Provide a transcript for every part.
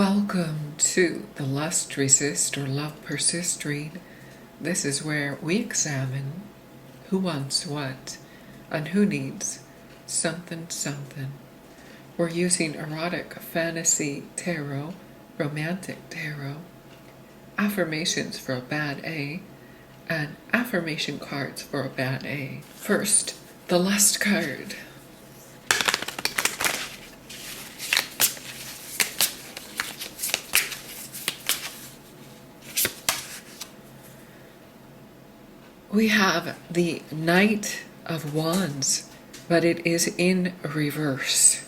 Welcome to the Lust Resist or Love Persist read. This is where we examine who wants what and who needs something. We're using erotic fantasy tarot, romantic tarot, affirmations for a bad A, and affirmation cards for a bad A. First, the Lust card. We have the Knight of Wands, but it is in reverse.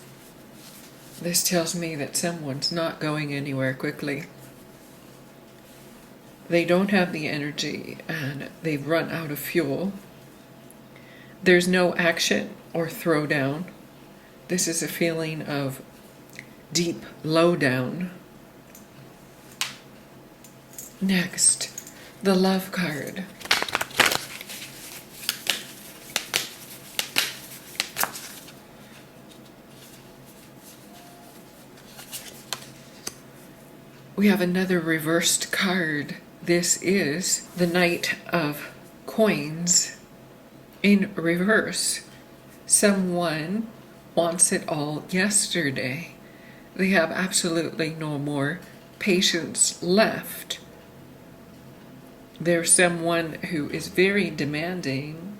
This tells me that someone's not going anywhere quickly. They don't have the energy and they've run out of fuel. There's no action or throwdown. This is a feeling of deep lowdown. Next, the Love card. We have another reversed card. This is the Knight of Coins in reverse. Someone wants it all yesterday. They have absolutely no more patience left. There's someone who is very demanding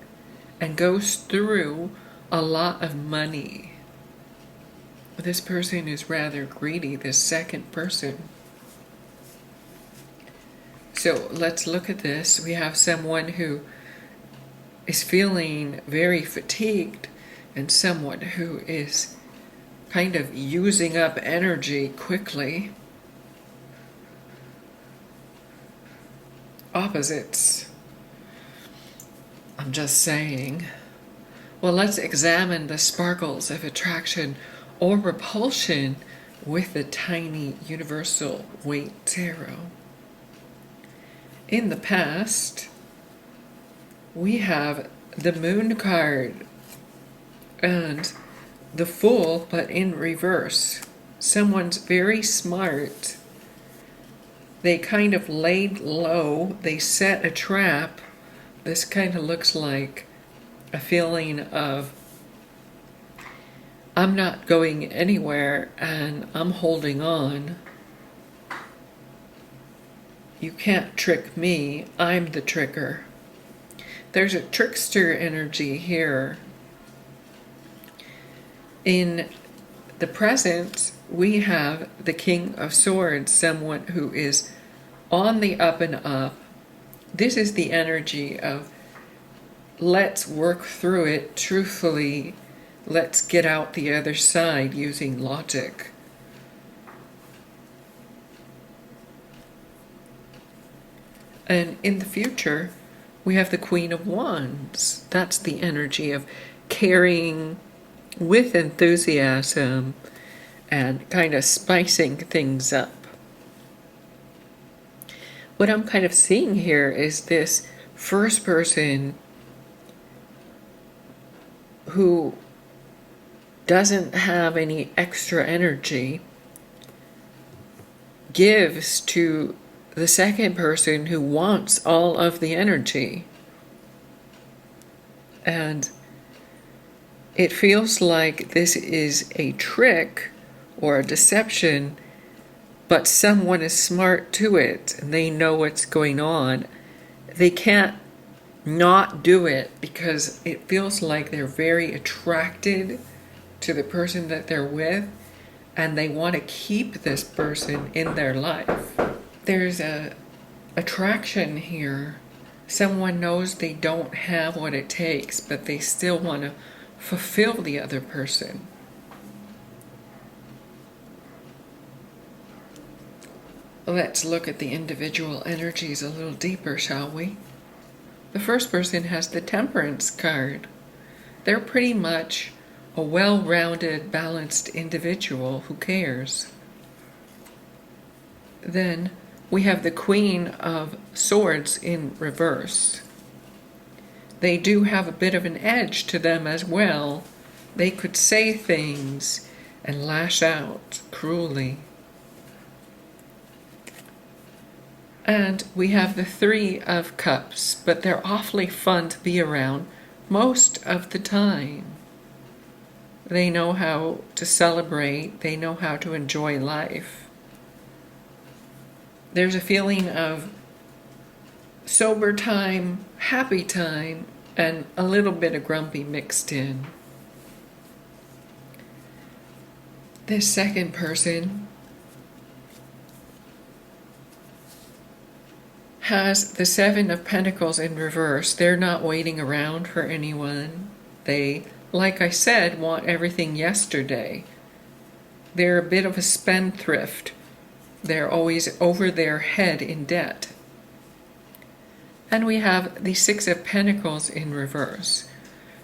and goes through a lot of money. This person is rather greedy, this second person. So let's look at this. We have someone who is feeling very fatigued and someone who is kind of using up energy quickly. Opposites. I'm just saying. Well, let's examine the sparkles of attraction or repulsion with the tiny universal weight tarot. In the past, we have the Moon card and the Fool, but in reverse. Someone's very smart. They kind of laid low. They set a trap. This kind of looks like a feeling of, I'm not going anywhere and I'm holding on. You can't trick me, I'm the tricker. There's a trickster energy here. In the present, we have the King of Swords, someone who is on the up and up. This is the energy of, let's work through it truthfully. Let's get out the other side using logic. And in the future, we have the Queen of Wands. That's the energy of carrying with enthusiasm and kind of spicing things up. What I'm kind of seeing here is this first person who doesn't have any extra energy gives to the second person who wants all of the energy. And it feels like this is a trick or a deception, but someone is smart to it and they know what's going on. They can't not do it because it feels like they're very attracted to the person that they're with and they want to keep this person in their life. There's a attraction here. Someone knows they don't have what it takes, but they still want to fulfill the other person. Let's look at the individual energies a little deeper, shall we? The first person has the Temperance card. They're pretty much a well-rounded, balanced individual who cares. Then we have the Queen of Swords in reverse. They do have a bit of an edge to them as well. They could say things and lash out cruelly. And we have the Three of Cups, but they're awfully fun to be around most of the time. They know how to celebrate, they know how to enjoy life. There's a feeling of sober time, happy time, and a little bit of grumpy mixed in. This second person has the Seven of Pentacles in reverse. They're not waiting around for anyone. They, like I said, want everything yesterday. They're a bit of a spendthrift. They're always over their head in debt. And we have the Six of Pentacles in reverse.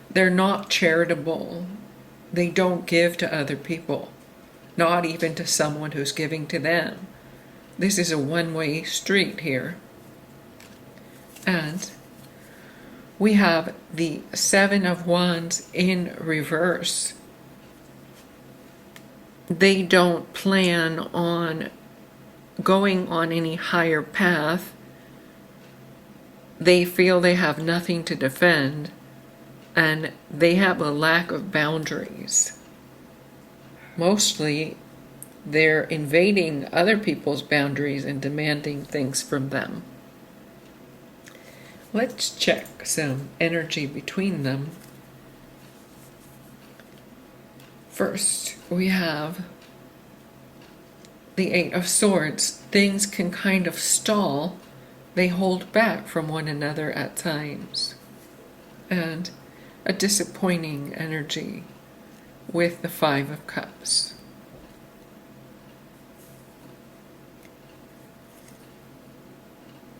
They're not charitable. They don't give to other people, not even to someone who's giving to them. This is a one-way street here. And we have the Seven of Wands in reverse. They don't plan on going on any higher path. They feel they have nothing to defend, and they have a lack of boundaries. Mostly, they're invading other people's boundaries and demanding things from them. Let's check some energy between them. First, we have the Eight of Swords. Things can kind of stall. They hold back from one another at times. And a disappointing energy with the Five of Cups.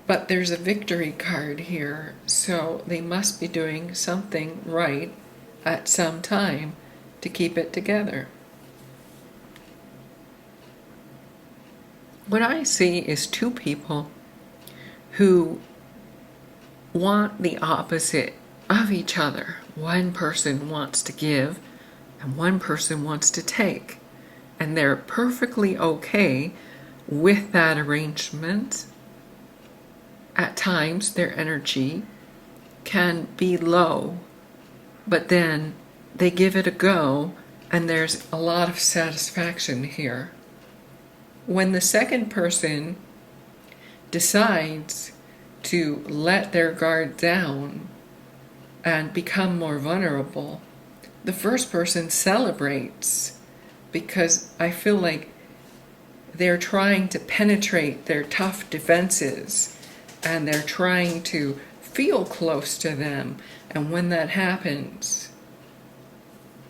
But there's a victory card here, so they must be doing something right at some time to keep it together. What I see is two people who want the opposite of each other. One person wants to give and one person wants to take. And they're perfectly okay with that arrangement. At times, their energy can be low, but then they give it a go, and there's a lot of satisfaction here. When the second person decides to let their guard down and become more vulnerable, the first person celebrates, because I feel like they're trying to penetrate their tough defenses and they're trying to feel close to them. And when that happens,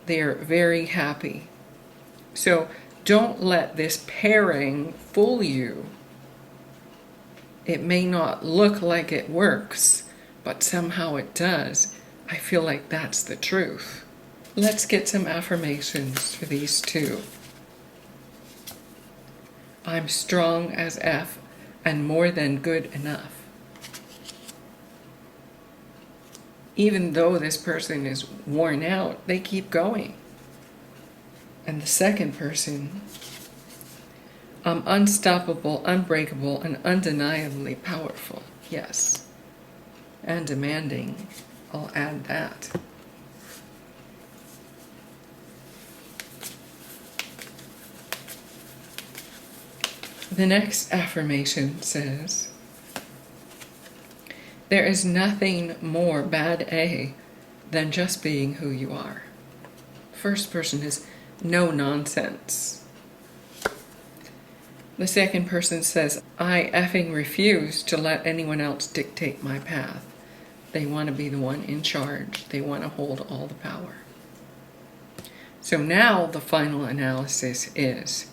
they're very happy. So don't let this pairing fool you. It may not look like it works, but somehow it does. I feel like that's the truth. Let's get some affirmations for these two. I'm strong as F and more than good enough. Even though this person is worn out, they keep going. And the second person, I'm unstoppable, unbreakable, and undeniably powerful. Yes. And demanding. I'll add that. The next affirmation says, there is nothing more bad A than just being who you are. First person is no nonsense. The second person says, I effing refuse to let anyone else dictate my path. They want to be the one in charge. They want to hold all the power. So now the final analysis is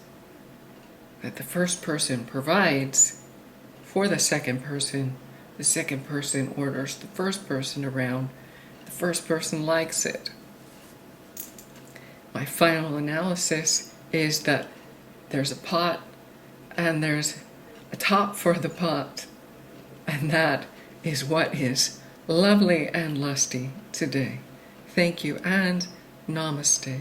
that the first person provides for the second person orders the first person around, the first person likes it. My final analysis is that there's a pot and there's a top for the pot, and that is what is lovely and lusty today. Thank you and namaste.